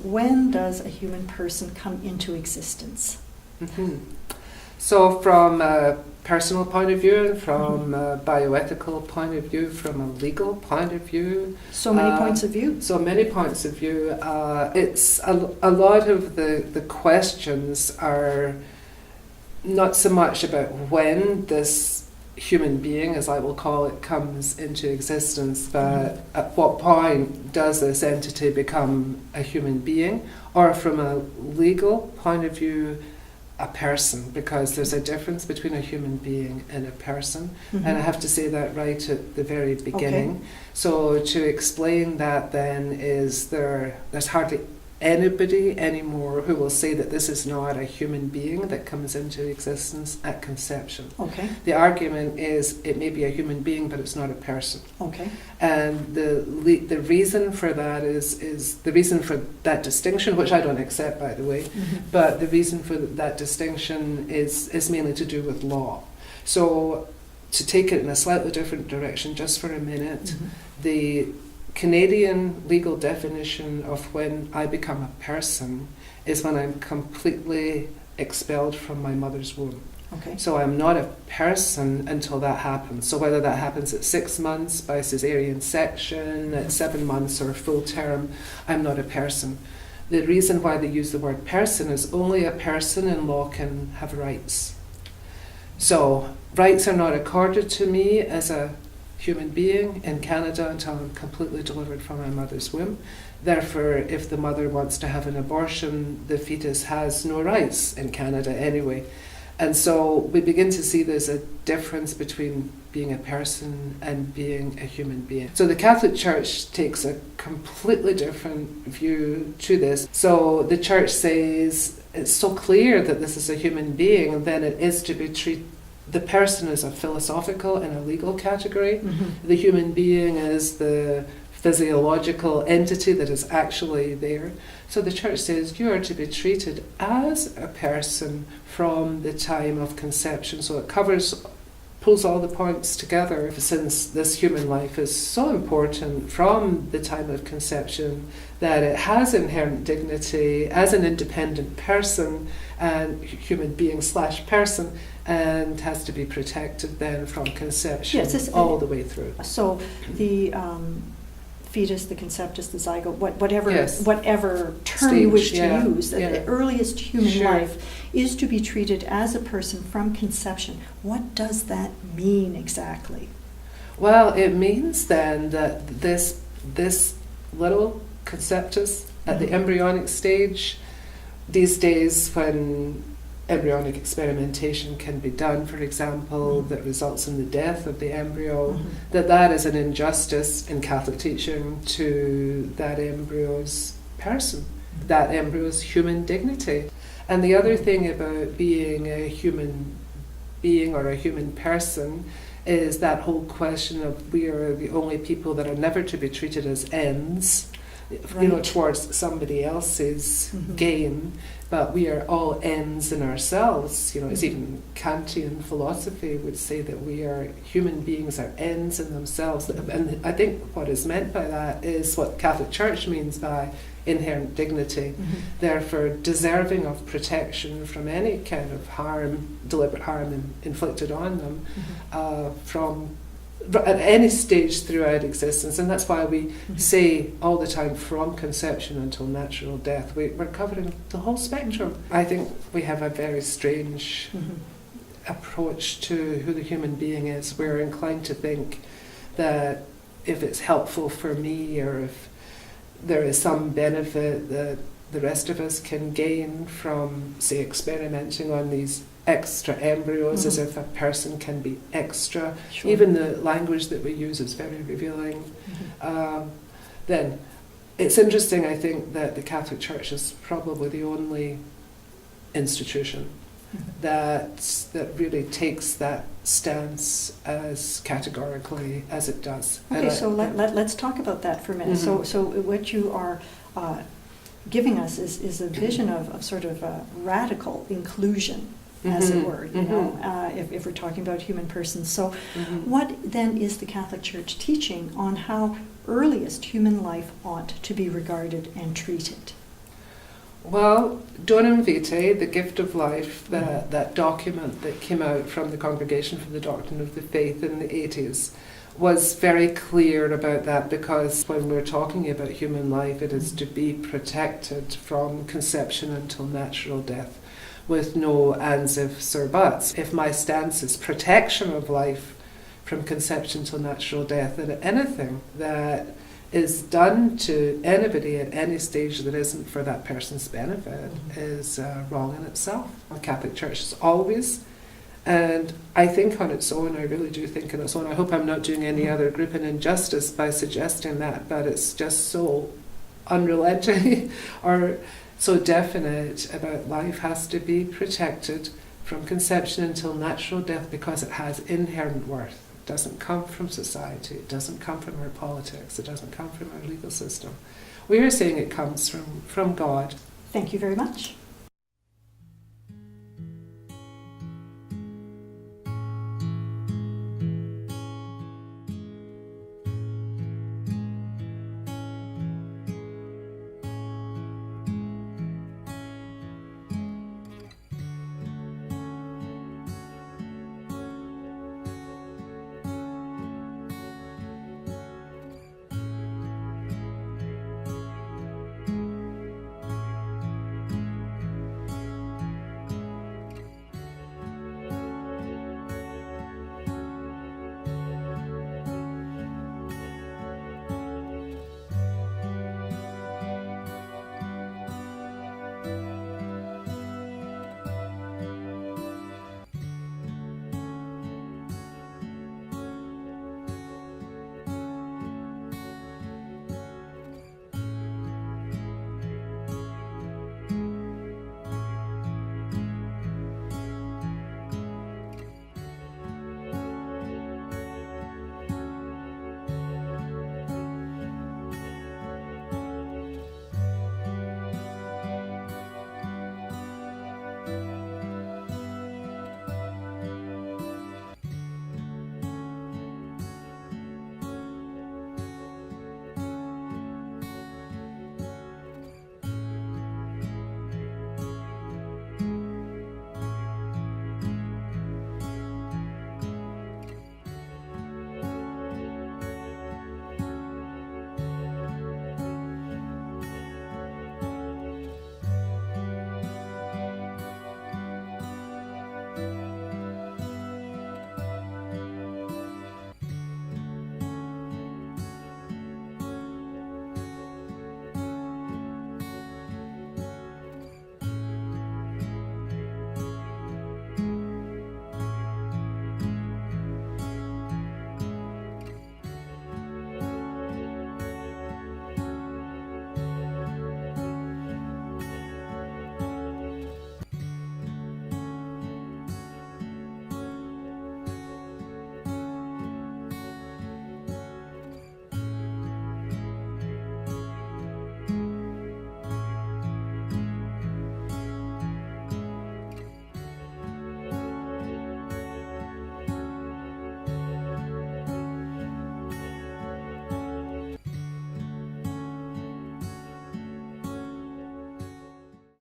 when does a human person come into existence? Mm-hmm. So from a personal point of view, and from a bioethical point of view, from a legal point of view. So many points of view. So many points of view. It's a lot of the questions are not so much about when this human being, as I will call it, comes into existence, but at what point does this entity become a human being, or from a legal point of view, a person, because there's a difference between a human being and a person, and I have to say that right at the very beginning. Okay. So to explain that then is there's hardly anybody anymore who will say that this is not a human being that comes into existence at conception. Okay. The argument is it may be a human being, but it's not a person. Okay. And the reason for that is the reason for that distinction, which I don't accept, by the way, but the reason for that distinction is mainly to do with law. So to take it in a slightly different direction just for a minute, the Canadian legal definition of when I become a person is when I'm completely expelled from my mother's womb. Okay. So I'm not a person until that happens. So whether that happens at 6 months by caesarean section, at 7 months or full term, I'm not a person. The reason why they use the word person is only a person in law can have rights. So rights are not accorded to me as a human being in Canada until I'm completely delivered from my mother's womb. Therefore, if the mother wants to have an abortion, the fetus has no rights in Canada anyway. And so we begin to see there's a difference between being a person and being a human being. So the Catholic Church takes a completely different view to this. So the Church says it's so clear that this is a human being, and then it is to be treated. The person is a philosophical and a legal category. The human being is the physiological entity that is actually there. So the Church says you are to be treated as a person from the time of conception. So it pulls all the points together, since this human life is so important from the time of conception that it has inherent dignity as an independent person and human being / person, and has to be protected then from conception all the way through. So the fetus, the conceptus, the zygote, whatever term Stage, you wish to use, the earliest human life is to be treated as a person from conception. What does that mean exactly? Well, it means then that this little conceptus at the embryonic stage, these days when embryonic experimentation can be done, for example, that results in the death of the embryo, that is an injustice in Catholic teaching to that embryo's person, that embryo's human dignity. And the other thing about being a human being or a human person is that whole question of we are the only people that are never to be treated as ends, towards somebody else's gain, but we are all ends in ourselves. It's even Kantian philosophy would say that we are human beings are ends in themselves. And I think what is meant by that is what Catholic Church means by inherent dignity, therefore deserving of protection from any kind of harm, deliberate harm inflicted on them, from at any stage throughout existence. And that's why we say all the time, from conception until natural death, we're covering the whole spectrum. I think we have a very strange approach to who the human being is. We're inclined to think that if it's helpful for me, or if there is some benefit that the rest of us can gain from, say, experimenting on these extra embryos, as if a person can be extra. Even the language that we use is very revealing. Then it's interesting, I think, that the Catholic Church is probably the only institution that really takes that stance as categorically as it does. Okay, so let's talk about that for a minute. So what you are giving us is a vision of sort of radical inclusion, as it were, if we're talking about human persons. So what then is the Catholic Church teaching on how earliest human life ought to be regarded and treated? Well, Donum Vitae, the gift of life, that document that came out from the Congregation for the Doctrine of the Faith in the 80s, was very clear about that, because when we're talking about human life, it is to be protected from conception until natural death, with no ands, ifs, or buts. If my stance is protection of life from conception till natural death, then anything that is done to anybody at any stage that isn't for that person's benefit is wrong in itself. The Catholic Church is always, and I think on its own, I really do think on its own, I hope I'm not doing any other group an injustice by suggesting that, but it's just so unrelenting or so definite about life has to be protected from conception until natural death, because it has inherent worth. It doesn't come from society, it doesn't come from our politics, it doesn't come from our legal system. We are saying it comes from God. Thank you very much.